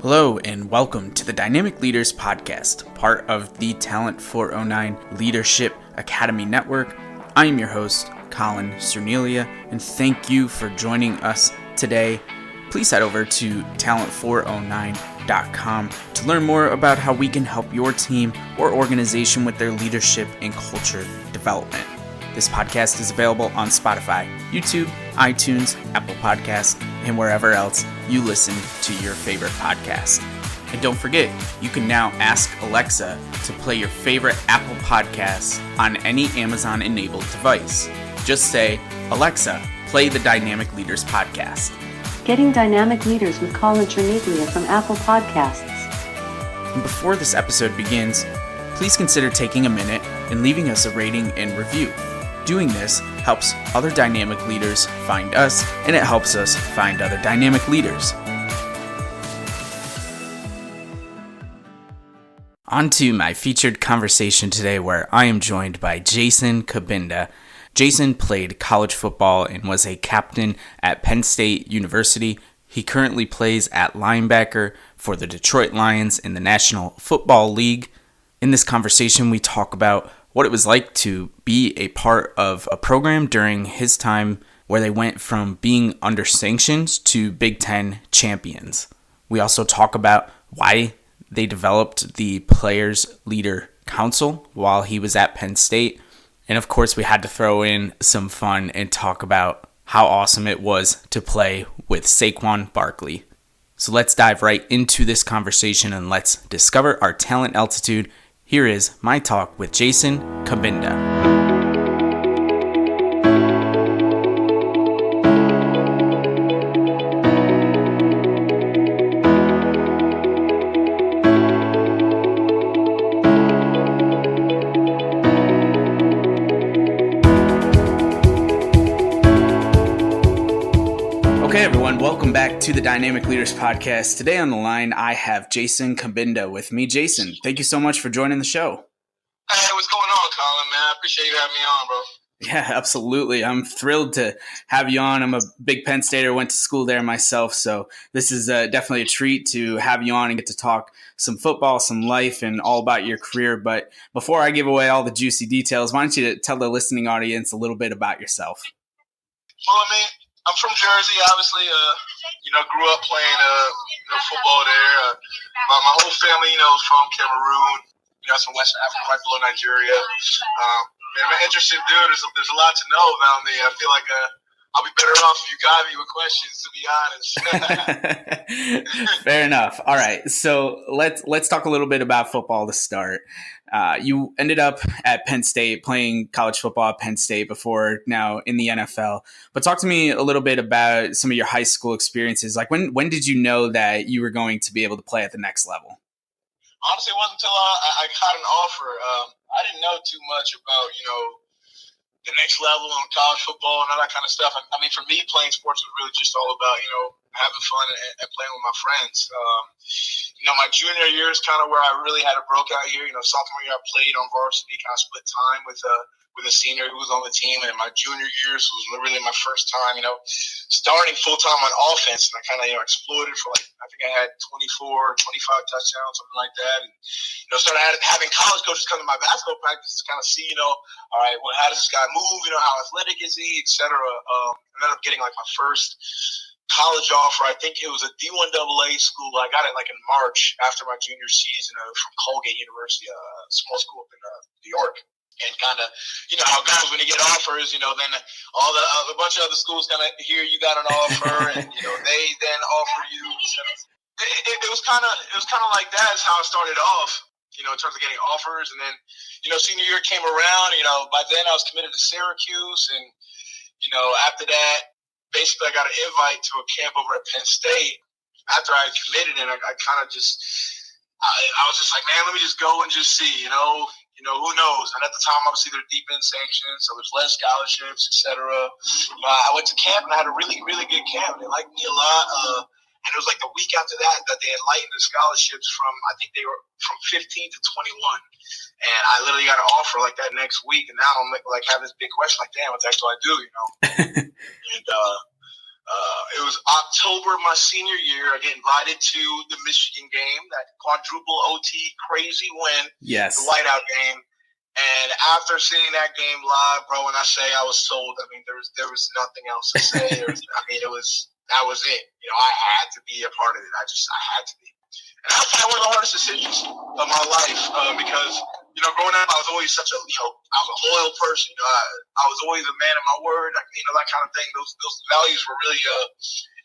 Hello and welcome to the Dynamic Leaders Podcast, part of the Talent 409 Leadership Academy Network. I am your host, Colin, and thank you for joining us today. Please head over to talent409.com to learn more about how we can help your team or organization with their leadership and culture development. This podcast is available on Spotify, YouTube, iTunes, Apple Podcasts, and wherever else you listen to your favorite podcast. And don't forget, you can now ask Alexa to play your favorite Apple podcasts on any Amazon-enabled device. Just say, Alexa, play the Dynamic Leaders Podcast. Getting Dynamic Leaders with Colin from Apple Podcasts. And before this episode begins, please consider taking a minute and leaving us a rating and review. Doing this helps other dynamic leaders find us, and it helps us find other dynamic leaders. On to my featured conversation today, where I am joined by Jason Cabinda. Jason played college football and was a captain at Penn State University. He currently plays at linebacker for the Detroit Lions in the National Football League. In this conversation, we talk about what it was like to be a part of a program during his time where they went from being under sanctions to Big Ten champions. We also talk about why they developed the Players Leader Council while he was at Penn State. And of course, we had to throw in some fun and talk about how awesome it was to play with Saquon Barkley. So let's dive right into this conversation and let's discover our talent altitude. Here is my talk with Jason Cabinda. Okay, everyone, welcome back to the Dynamic Leaders Podcast. Today on the line, I have Jason Cabinda with me. Jason, thank you so much for joining the show. Hey, what's going on, Colin, man? I appreciate you having me on, bro. Yeah, absolutely. I'm thrilled to have you on. I'm a big Penn Stater, went to school there myself, so this is definitely a treat to have you on and get to talk some football, some life, and all about your career. But before I give away all the juicy details, why don't you tell the listening audience a little bit about yourself? Well, I mean, I'm from Jersey, obviously. Grew up playing football there. My whole family, is from Cameroon. It's from West Africa, right below Nigeria. I'm an interesting dude. There's a lot to know about me. I feel like I'll be better off if you guide me with questions, to be honest. Fair enough. All right, so let's talk a little bit about football to start. You ended up at Penn State playing college football at Penn State before now in the NFL. But talk to me a little bit about some of your high school experiences. Like when did you know that you were going to be able to play at the next level? Honestly, it wasn't until I got an offer. I didn't know too much about, the next level in college football and all that kind of stuff. I mean, for me, playing sports was really just all about, having fun and playing with my friends. My junior year is kind of where I really had a breakout year. Sophomore year I played on varsity, kind of split time with a senior who was on the team. And my junior years was really my first time, starting full-time on offense. And I kind of, exploded for I think I had 24, 25 touchdowns, something like that. And, started having college coaches come to my basketball practice to kind of see, all right, well, how does this guy move? How athletic is he, et cetera. I ended up getting my first college offer. I think it was a D1 AA school. I got it in March after my junior season from Colgate University, a small school up in New York. And kind of, how it goes when you get offers, then all a bunch of other schools kind of hear you got an offer, and they then offer you. It was kind of like that is how it started off. In terms of getting offers, and then senior year came around. By then I was committed to Syracuse, and after that, basically I got an invite to a camp over at Penn State after I had committed, and I kind of just I was just like, man, let me just go and just see, who knows? And at the time, obviously, they're deep in sanctions, so there's less scholarships, etc. I went to camp, and I had a really, really good camp. They liked me a lot. And it was the week after that they had lightened the scholarships from, I think they were from 15 to 21. And I literally got an offer that next week. And now I'm having this big question, damn, what the heck do I do, And It was October my senior year. I get invited to the Michigan game, that quadruple OT crazy win, Yes, the whiteout game. And after seeing that game live, bro, when I say I was sold, I mean there was nothing else to say. That was it. You know, I had to be a part of it. I had to be. And that was probably one of the hardest decisions of my life because, you know, growing up, I was always I was a loyal person. You know, I was always a man of my word, that kind of thing. Those values were really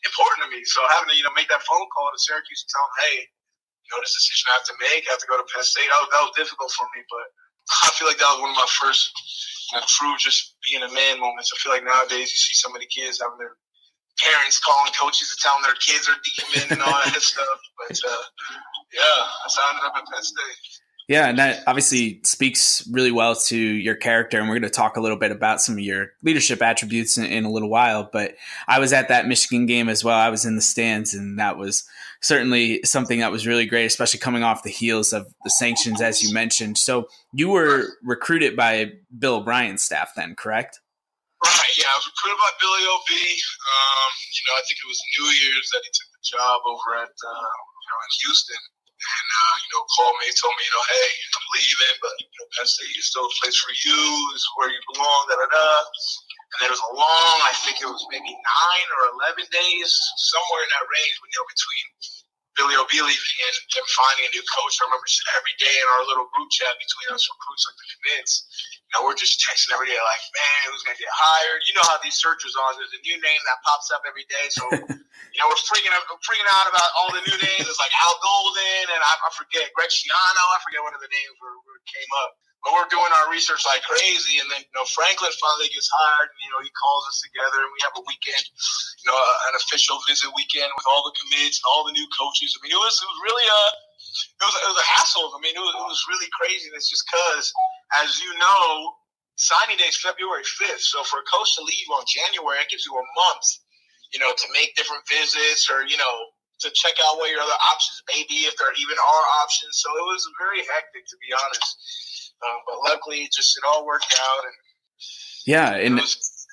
important to me. So having to, make that phone call to Syracuse and tell them, hey, this decision I have to make, I have to go to Penn State, that was difficult for me. But I feel like that was one of my first true just being a man moments. I feel like nowadays you see so many kids having their parents calling coaches to tell them their kids are demon and all that stuff. But, that's how I ended up at Penn State. Yeah, and that obviously speaks really well to your character, and we're going to talk a little bit about some of your leadership attributes in a little while. But I was at that Michigan game as well. I was in the stands, and that was certainly something that was really great, especially coming off the heels of the sanctions, as you mentioned. So you were recruited by Bill O'Brien's staff then, correct? Right, yeah, I was recruited by Billy O.B. I think it was New Year's that he took the job over at, in Houston. And, called me, told me, hey, I'm leaving, but, Penn State is still a place for you. This is where you belong, da-da-da. And there was a long, I think it was maybe 9 or 11 days, somewhere in that range, between Billy O.B. leaving and them finding a new coach. I remember just every day in our little group chat between us recruits, like the commits, we're just texting every day like, man, who's going to get hired? You know how these searches are. There's a new name that pops up every day. So, we're freaking out about all the new names. It's like Al Golden and I forget, Greg Schiano. I forget one of the names where came up. But we're doing our research like crazy. And then, Franklin finally gets hired. And, he calls us together and we have a weekend, an official visit weekend with all the commits and all the new coaches. I mean, it was really it was a hassle. I mean, it was really crazy. It's just because, as you know, signing day is February 5th. So for a coach to leave on January, it gives you a month, to make different visits or, to check out what your other options may be, if there even are options. So it was very hectic, to be honest. But luckily, it all worked out. And yeah, and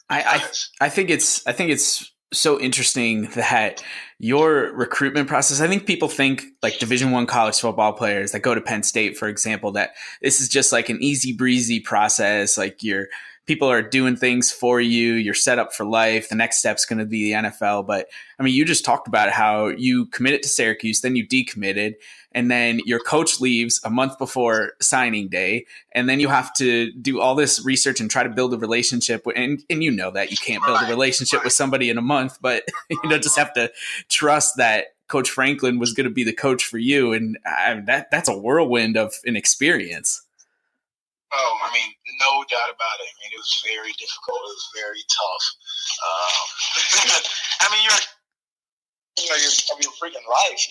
I think it's so interesting that your recruitment process, I think people think like Division I college football players that go to Penn State, for example, that this is just like an easy breezy process. Like people are doing things for you. You're set up for life. The next step's going to be the NFL. But I mean, you just talked about how you committed to Syracuse, then you decommitted, and then your coach leaves a month before signing day. And then you have to do all this research and try to build a relationship. And you know that you can't build a relationship with somebody in a month, but just have to trust that Coach Franklin was going to be the coach for you. And that's a whirlwind of an experience. Oh, I mean, no doubt about it. I mean, it was very difficult. It was very tough. I mean, your freaking life,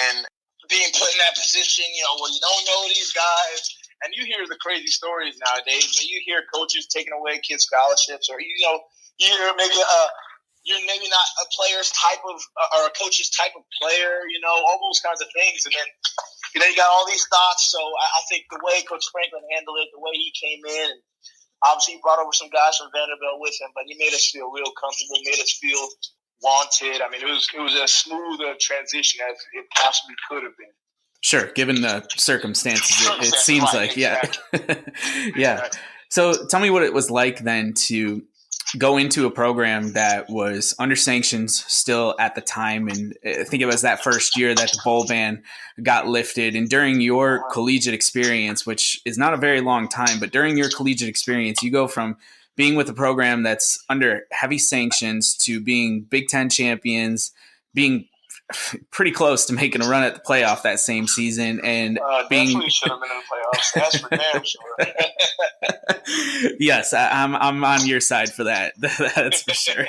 and being put in that position, where you don't know these guys, and you hear the crazy stories nowadays. You hear coaches taking away kids' scholarships, or you hear maybe you're maybe not a player's type of or a coach's type of player, all those kinds of things, and then. You got all these thoughts. So I think the way Coach Franklin handled it, the way he came in, and obviously he brought over some guys from Vanderbilt with him, but he made us feel real comfortable, made us feel wanted. I mean, it was as smooth a transition as it possibly could have been. Sure, given the circumstances, it seems right, like, exactly. Yeah. So tell me what it was like then to go into a program that was under sanctions still at the time. And I think it was that first year that the bowl ban got lifted. And during your collegiate experience, which is not a very long time, but during your collegiate experience, you go from being with a program that's under heavy sanctions to being Big Ten champions, being pretty close to making a run at the playoff that same season, and definitely should have been in the playoffs. That's for damn sure. Yes, I'm on your side for that. That's for sure.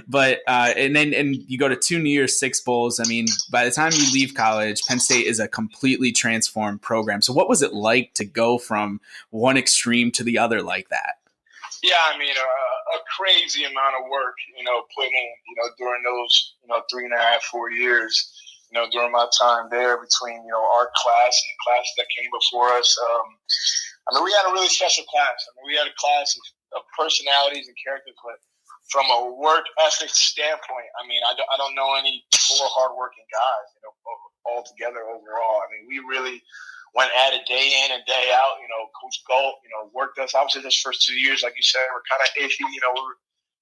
But and you go to 2 New Year's Six bowls. I mean, by the time you leave college, Penn State is a completely transformed program. So what was it like to go from one extreme to the other like that? Yeah, I mean, a crazy amount of work, put in, during those, 3.5, 4 years, during my time there between, our class and the class that came before us. I mean, we had a really special class. I mean, we had a class of personalities and characters, but from a work ethic standpoint, I mean, I don't know any more hardworking guys, you know, altogether overall. I mean, we really went at it day in and day out. You know, Coach Galt, you know, worked us. Obviously, this first 2 years, like you said, we're kind of iffy. You know,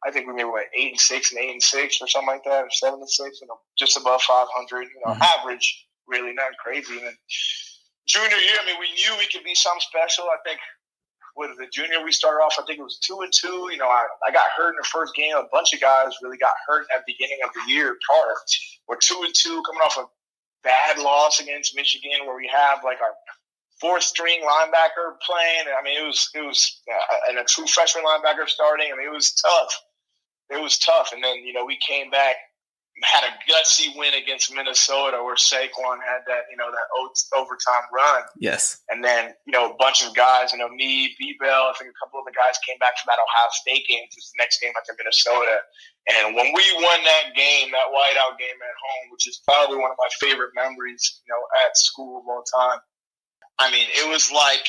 I think we maybe went 8-6 and 8-6 or something like that, or 7-6, you know, just above 500. You know, average, really not crazy. And then junior year, I mean, we knew we could be something special. I think with the junior, we started off, I think it was 2-2. You know, I got hurt in the first game. A bunch of guys really got hurt at the beginning of the year. We're 2-2, coming off a bad loss against Michigan, where we have like our fourth string linebacker playing. I mean, it was and a true freshman linebacker starting. I mean, it was tough. It was tough. And then, you know, we came back, had a gutsy win against Minnesota where Saquon had that, you know, that overtime run. Yes. And then, you know, a bunch of guys, you know, me, B-Bell, I think a couple of the guys came back from that Ohio State game, which was the next game after Minnesota. And when we won that game, that whiteout game at home, which is probably one of my favorite memories, you know, at school of all time. I mean, it was like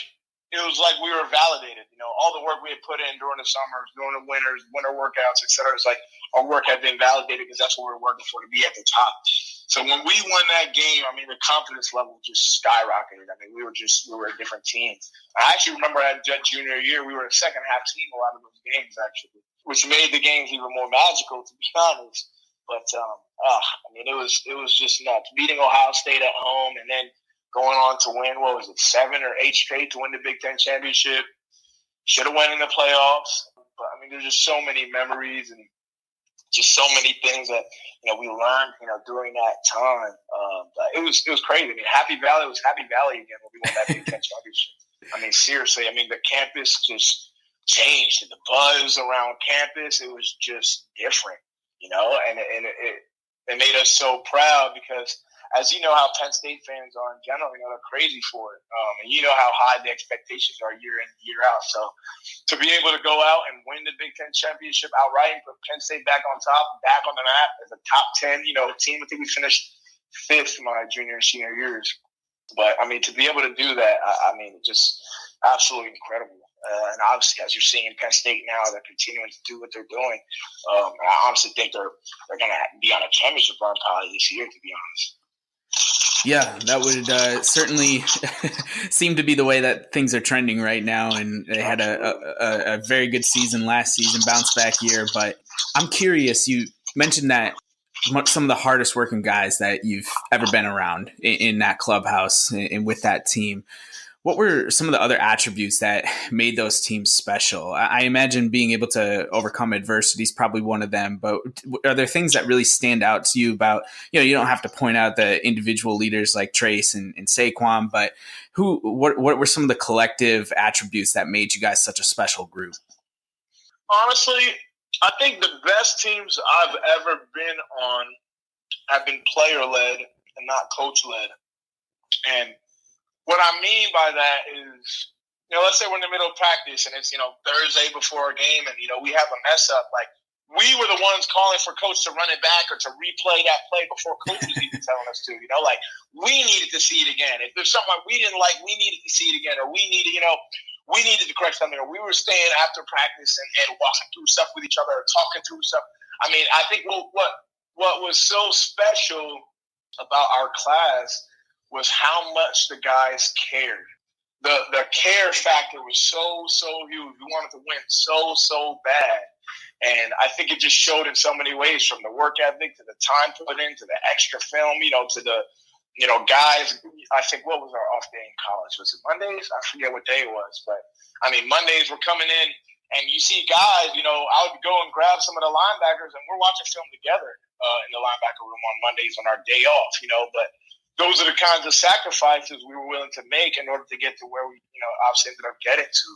we were validated. You know, all the work we had put in during the summers, during the winters, winter workouts, et cetera. It's like our work had been validated because that's what we were working for, to be at the top. So when we won that game, I mean, the confidence level just skyrocketed. I mean, we were a different team. I actually remember at junior year, we were a second half team a lot of those games, actually, which made the games even more magical, to be honest. But I mean, it was just nuts. Beating Ohio State at home and then going on to win, 7 or 8 straight to win the Big Ten championship. Should have won in the playoffs. But, I mean, there's just so many memories and just so many things that, you know, we learned, you know, during that time. It was crazy. I mean, Happy Valley was Happy Valley again when we won that Big Ten championship. I mean, seriously, I mean, the campus just changed. The buzz around campus, it was just different, you know, and it made us so proud because, as you know how Penn State fans are in general, you know, they're crazy for it. And you know how high the expectations are year in, year out. So to be able to go out and win the Big Ten championship outright and put Penn State back on top, back on the map as a top 10, you know, team. I think we finished 5th my junior and senior years. But, I mean, to be able to do that, I mean, just absolutely incredible. And obviously, as you're seeing Penn State now, they're continuing to do what they're doing. I honestly think they're going to be on a championship run probably this year, to be honest. Yeah, that would certainly seem to be the way that things are trending right now. And they had a very good season last season, bounce back year. But I'm curious, you mentioned that some of the hardest working guys that you've ever been around in that clubhouse and with that team. What were some of the other attributes that made those teams special? I imagine being able to overcome adversity is probably one of them, but are there things that really stand out to you about, you know, you don't have to point out the individual leaders like Trace and Saquon, but what were some of the collective attributes that made you guys such a special group? Honestly, I think the best teams I've ever been on have been player-led and not coach-led. And what I mean by that is, you know, let's say we're in the middle of practice and it's, you know, Thursday before a game and, you know, we have a mess up. Like, we were the ones calling for coach to run it back or to replay that play before coach was even telling us to, you know, like, we needed to see it again. If there's something we didn't like, we needed to see it again, or we needed to correct something, or we were staying after practice and walking through stuff with each other or talking through stuff. I mean, I think what was so special about our class was how much the guys cared. The care factor was so huge. We wanted to win so bad. And I think it just showed in so many ways, from the work ethic to the time put in to the extra film, you know, to the, you know, guys. I think, what was our off day in college? Was it Mondays? I forget what day it was. But, I mean, Mondays were coming in, and you see guys, you know, I would go and grab some of the linebackers, and we're watching film together in the linebacker room on Mondays on our day off, you know. But those are the kinds of sacrifices we were willing to make in order to get to where we, you know, obviously ended up getting to.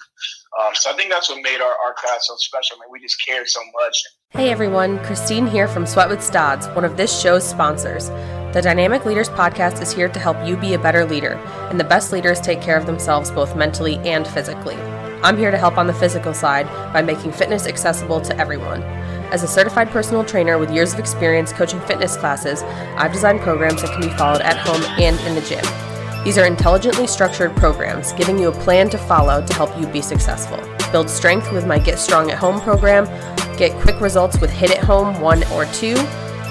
So I think that's what made our class so special. I mean, we just cared so much. Hey everyone, Christine here from Sweat with Stodds, one of this show's sponsors. The Dynamic Leaders Podcast is here to help you be a better leader, and the best leaders take care of themselves both mentally and physically. I'm here to help on the physical side by making fitness accessible to everyone. As a certified personal trainer with years of experience coaching fitness classes, I've designed programs that can be followed at home and in the gym. These are intelligently structured programs, giving you a plan to follow to help you be successful. Build strength with my Get Strong at Home program, Get quick results with Hit It Home 1 or 2,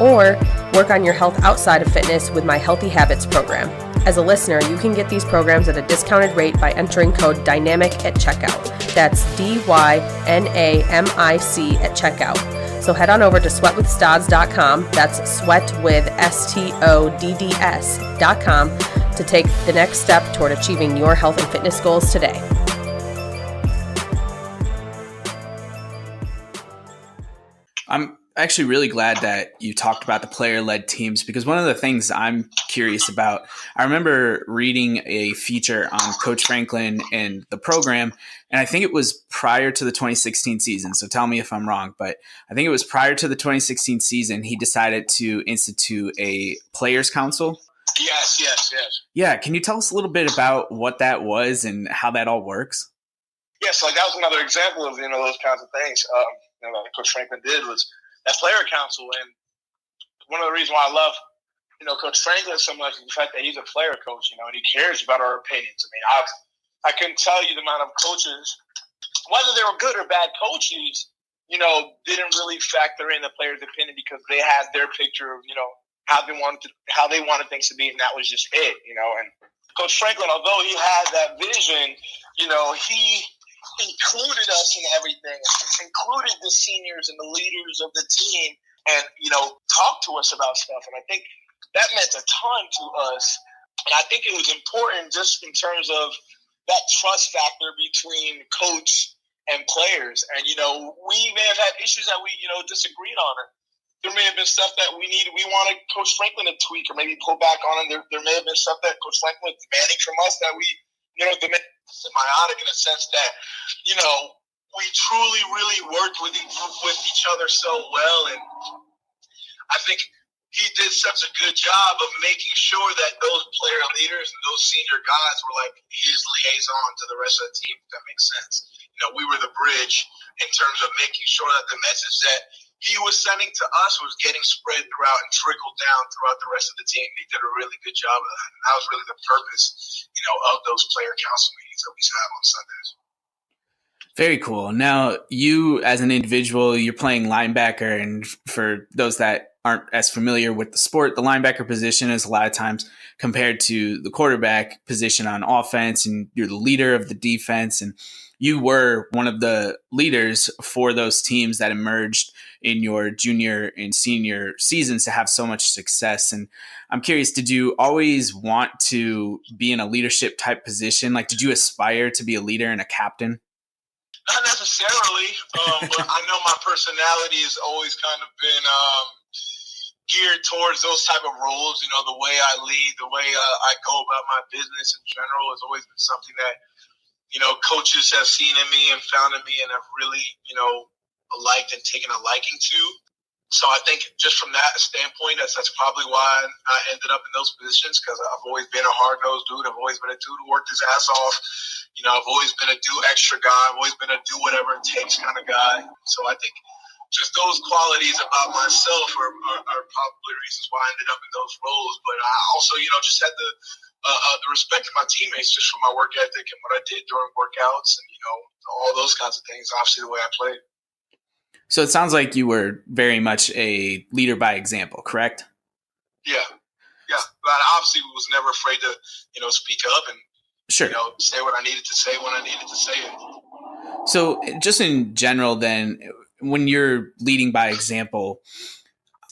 or work on your health outside of fitness with my Healthy Habits program. As a listener, you can get these programs at a discounted rate by entering code DYNAMIC at checkout. That's DYNAMIC at checkout. So head on over to sweatwithstods.com, that's sweatwithstodds.com, to take the next step toward achieving your health and fitness goals today. I'm actually really glad that you talked about the player-led teams, because one of the things I'm curious about, I remember reading a feature on Coach Franklin and the program, and I think it was prior to the 2016 season, so tell me if I'm wrong, but I think it was prior to the 2016 season, he decided to institute a players' council. Yes. Yeah, can you tell us a little bit about what that was and how that all works? Yes, like that was another example of, those kinds of things. That Coach Franklin did was that player council. And one of the reasons why I love, Coach Franklin so much is the fact that he's a player coach, and he cares about our opinions. I mean, I couldn't tell you the amount of coaches, whether they were good or bad coaches, didn't really factor in the player's opinion because they had their picture of, how they wanted things to be, and that was just it, And Coach Franklin, although he had that vision, he included us in everything, included the seniors and the leaders of the team, and talked to us about stuff. And I think that meant a ton to us. And I think it was important just in terms of that trust factor between coach and players. And we may have had issues that we disagreed on. Or there may have been stuff that we wanted Coach Franklin to tweak or maybe pull back on. And there may have been stuff that Coach Franklin was demanding from us that we symbiotic in a sense that, we truly really worked with each other so well. And I think he did such a good job of making sure that those player leaders and those senior guys were like his liaison to the rest of the team, if that makes sense. We were the bridge in terms of making sure that the message that he was sending to us was getting spread throughout and trickled down throughout the rest of the team. He did a really good job of that. And that was really the purpose, of those player council meetings that we have on Sundays. Very cool. Now, you as an individual, you're playing linebacker, and for those that aren't as familiar with the sport, the linebacker position is a lot of times compared to the quarterback position on offense, and you're the leader of the defense, and you were one of the leaders for those teams that emerged in your junior and senior seasons to have so much success. And I'm curious, did you always want to be in a leadership type position? Like, did you aspire to be a leader and a captain? Not necessarily, but I know my personality has always kind of been geared towards those type of roles. The way I lead, the way I go about my business in general has always been something that, coaches have seen in me and found in me and have really, liked and taken a liking to. So I think just from that standpoint, that's probably why I ended up in those positions, because I've always been a hard-nosed dude. I've always been a dude who worked his ass off. I've always been a do extra guy. I've always been a do whatever it takes kind of guy. So I think just those qualities about myself are probably reasons why I ended up in those roles. But I also, just had the respect of my teammates just for my work ethic and what I did during workouts and, all those kinds of things, obviously the way I played. So it sounds like you were very much a leader by example, correct? Yeah. But I obviously was never afraid to, speak up and, sure, say what I needed to say when I needed to say it. So just in general then, when you're leading by example,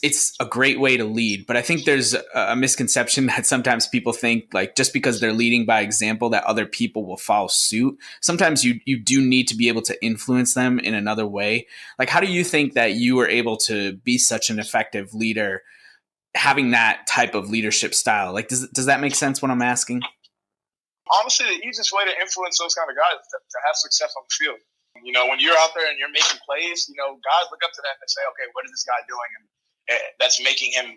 it's a great way to lead, but I think there's a misconception that sometimes people think like just because they're leading by example that other people will follow suit. Sometimes you do need to be able to influence them in another way. Like, how do you think that you were able to be such an effective leader having that type of leadership style? Like, does that make sense what I'm asking? Honestly, the easiest way to influence those kind of guys is to have success on the field. When you're out there and you're making plays, guys look up to that and say, okay, what is this guy doing? And that's making him,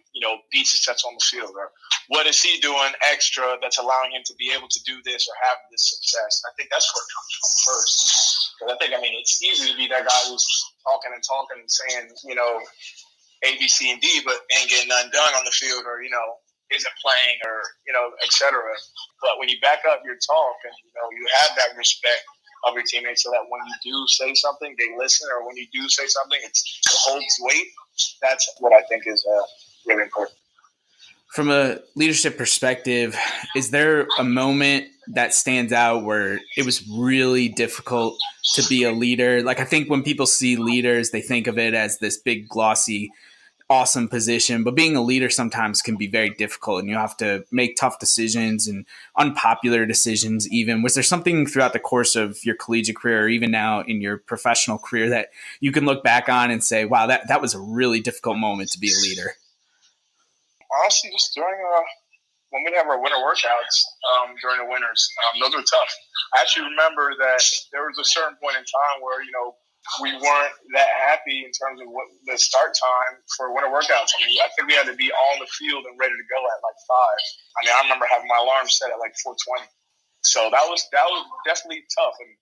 be successful on the field, or what is he doing extra that's allowing him to be able to do this or have this success? And I think that's where it comes from first. Because I think, it's easy to be that guy who's talking and saying, A, B, C, and D, but ain't getting nothing done on the field, or isn't playing, or et cetera. But when you back up your talk and you have that respect of your teammates so that when you do say something, they listen, or when you do say something, it holds weight. That's what I think is really important. From a leadership perspective, is there a moment that stands out where it was really difficult to be a leader? Like, I think when people see leaders, they think of it as this big, glossy, awesome position, but being a leader sometimes can be very difficult, and you have to make tough decisions and unpopular decisions even. Was there something throughout the course of your collegiate career, or even now in your professional career, that you can look back on and say, wow, that was a really difficult moment to be a leader? Honestly, just during when we have our winter workouts during the winters, those are tough. I actually remember that there was a certain point in time where, we weren't that happy in terms of what the start time for winter workouts. I mean, I think we had to be on the field and ready to go at like 5. I mean, I remember having my alarm set at like 4:20. So that was definitely tough. And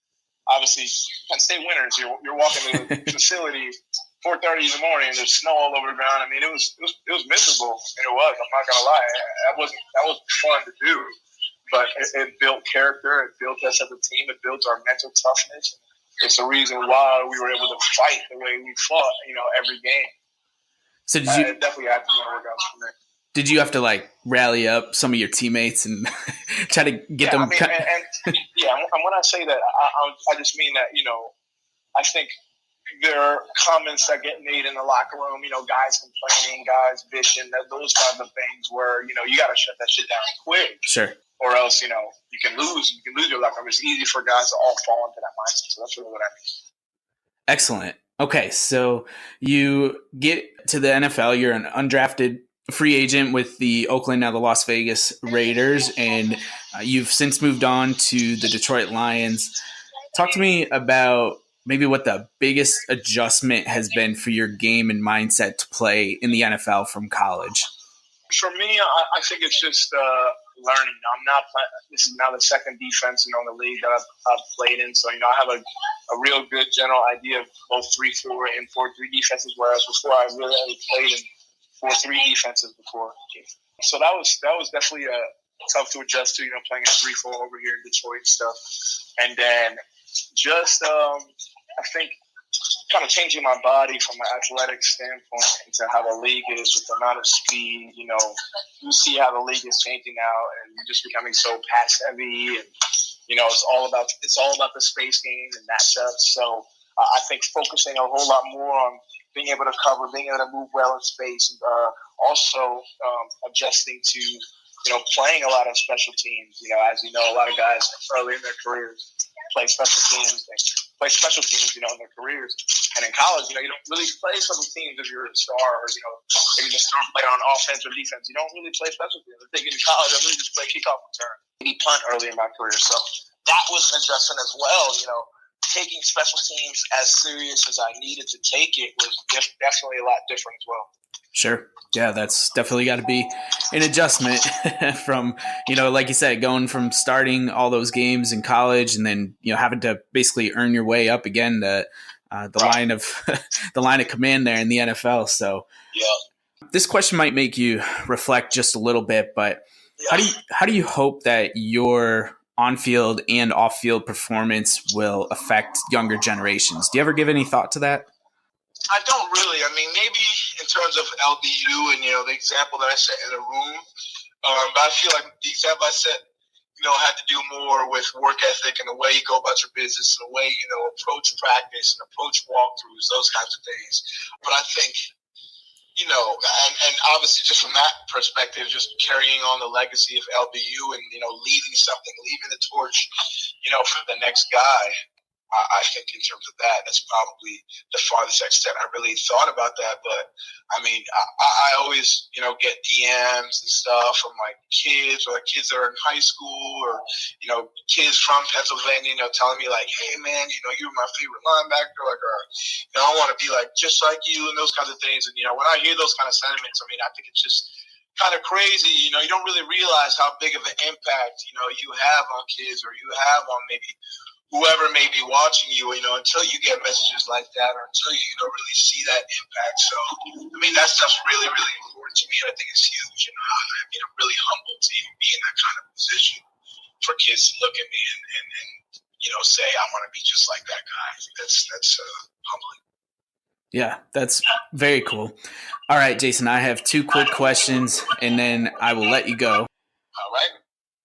obviously, Penn State winters, you're walking to the facility 4:30 in the morning. There's snow all over the ground. I mean, it was miserable, and it was. I'm not gonna lie, that was fun to do, but it built character. It built us as a team. It built our mental toughness. It's the reason why we were able to fight the way we fought, every game. So did you it definitely had to be workouts for me. Did you have to like rally up some of your teammates and try to get them? I mean, and when I say that, I just mean that I think there are comments that get made in the locker room. Guys complaining, guys bitching, those kinds of things where you got to shut that shit down quick. Sure. Or else, you can lose your locker room. It's easy for guys to all fall into that mindset. So that's really what I mean. Excellent. Okay, so you get to the NFL. You're an undrafted free agent with the Oakland, now the Las Vegas Raiders, and you've since moved on to the Detroit Lions. Talk to me about maybe what the biggest adjustment has been for your game and mindset to play in the NFL from college. For me, I think it's just learning. This is now the second defense, in the league that I've played in. So, I have a real good general idea of both 3-4 and 4-3 defenses, whereas before I really only played in 4-3 defenses before. So that was definitely tough to adjust to, playing in 3-4 over here in Detroit and stuff. And then just, I think, kind of changing my body from an athletic standpoint into how the league is with the amount of speed. You see how the league is changing now, and just becoming so pass heavy, and it's all about the space games and matchups. So I think focusing a whole lot more on being able to cover, being able to move well in space, and also adjusting to playing a lot of special teams. As you know, a lot of guys early in their careers play special teams. In their careers. And in college, you don't really play special teams if you're a star, or if you're a star player on offense or defense. You don't really play special teams. I think in college, I really just play kickoff return, maybe punt early in my career. So that was an adjustment as well. Taking special teams as serious as I needed to take it was definitely a lot different as well. Sure. Yeah, that's definitely got to be an adjustment from, like you said, going from starting all those games in college and then, having to basically earn your way up again to line of the line of command there in the NFL. So This question might make you reflect just a little bit, but how do you hope that your on-field and off-field performance will affect younger generations? Do you ever give any thought to that? I don't really. I mean, maybe in terms of LBU and, the example that I set in the room, but I feel like the example I set, had to do more with work ethic and the way you go about your business and the way, approach practice and approach walkthroughs, those kinds of things. But I think, and obviously just from that perspective, just carrying on the legacy of LBU and, leaving the torch, for the next guy. I think in terms of that's probably the farthest extent I really thought about that. But I mean, I always, get DMs and stuff from like kids or like kids that are in high school or, kids from Pennsylvania, telling me like, hey man, you're my favorite linebacker, like, or, I want to be like, just like you and those kinds of things. And, when I hear those kind of sentiments, I mean, I think it's just kind of crazy. You don't really realize how big of an impact, you have on kids or you have on maybe whoever may be watching you, until you get messages like that or until you really see that impact. So, I mean, that stuff's really, really important to me. I think it's huge. I'm really humbled to even be in that kind of position for kids to look at me and say I want to be just like that guy. I think that's humbling. Yeah, that's very cool. All right, Jason, I have 2 quick questions, and then I will let you go. All right.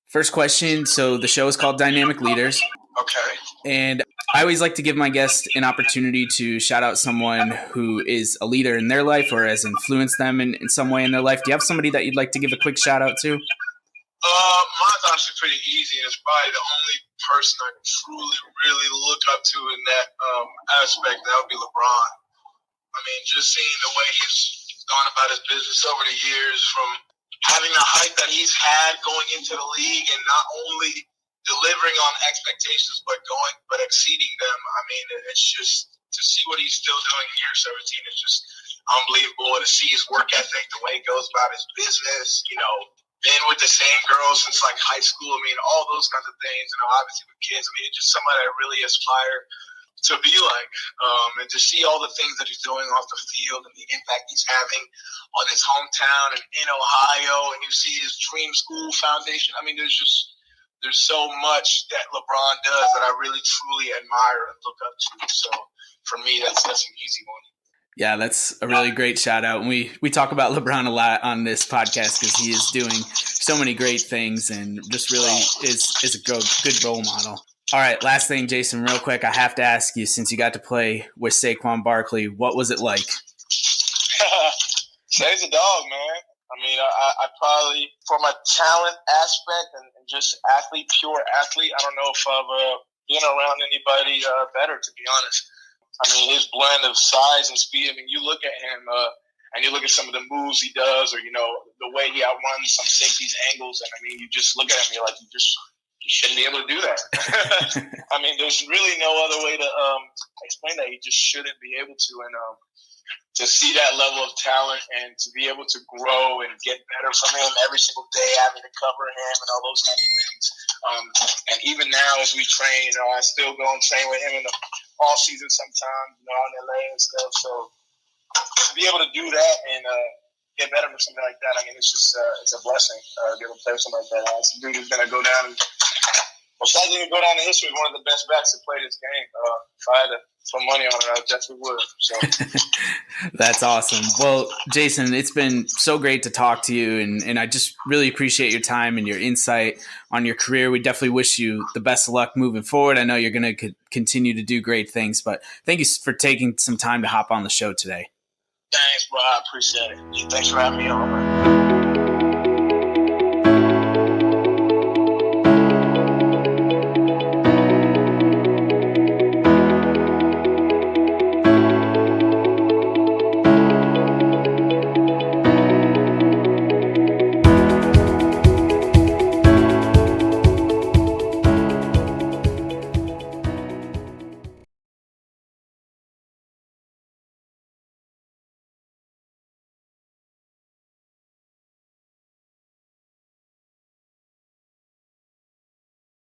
First question. So the show is called Dynamic Leaders. Okay. And I always like to give my guests an opportunity to shout out someone who is a leader in their life or has influenced them in some way in their life. Do you have somebody that you'd like to give a quick shout out to? Mine's honestly pretty easy, and it's probably the only person I can truly, really look up to in that aspect. That would be LeBron. I mean, just seeing the way he's gone about his business over the years, from having the hype that he's had going into the league, and not only delivering on expectations, but exceeding them. I mean, it's just to see what he's still doing in year 17 is just unbelievable. To see his work ethic, the way he goes about his business, been with the same girls since like high school. I mean, all those kinds of things. Obviously with kids. I mean, it's just somebody I really aspire to be like, and to see all the things that he's doing off the field and the impact he's having on his hometown and in Ohio. And you see his Dream School Foundation. I mean, there's so much that LeBron does that I really truly admire and look up to. So for me, that's an easy one. Yeah, that's a really great shout out. And we talk about LeBron a lot on this podcast because he is doing so many great things and just really is a good role model. All right, last thing, Jason, real quick. I have to ask you, since you got to play with Saquon Barkley, what was it like? Say's a dog, man. I mean, I probably, from a talent aspect and just pure athlete, I don't know if I've been around anybody better, to be honest. I mean, his blend of size and speed. I mean, you look at him and you look at some of the moves he does, or the way he outruns some safeties' angles, and I mean, you just look at him, you're like, you shouldn't be able to do that. I mean, there's really no other way to explain that. You just shouldn't be able to, and to see that level of talent and to be able to grow and get better from him every single day, having to cover him and all those kinds of things. And even now, as we train, I still go and train with him in the off season sometimes, out in LA and stuff. So to be able to do that and get better from something like that, I mean, it's just it's a blessing to be able to play with something like that. It's a dude who's going to go down and most likely go down in history as one of the best backs to play this game. If I had to put money on it, I definitely would. So. That's awesome. Well, Jason, it's been so great to talk to you, and I just really appreciate your time and your insight on your career. We definitely wish you the best of luck moving forward. I know you're going to continue to do great things, but thank you for taking some time to hop on the show today. Thanks, bro. I appreciate it. Thanks for having me on, man.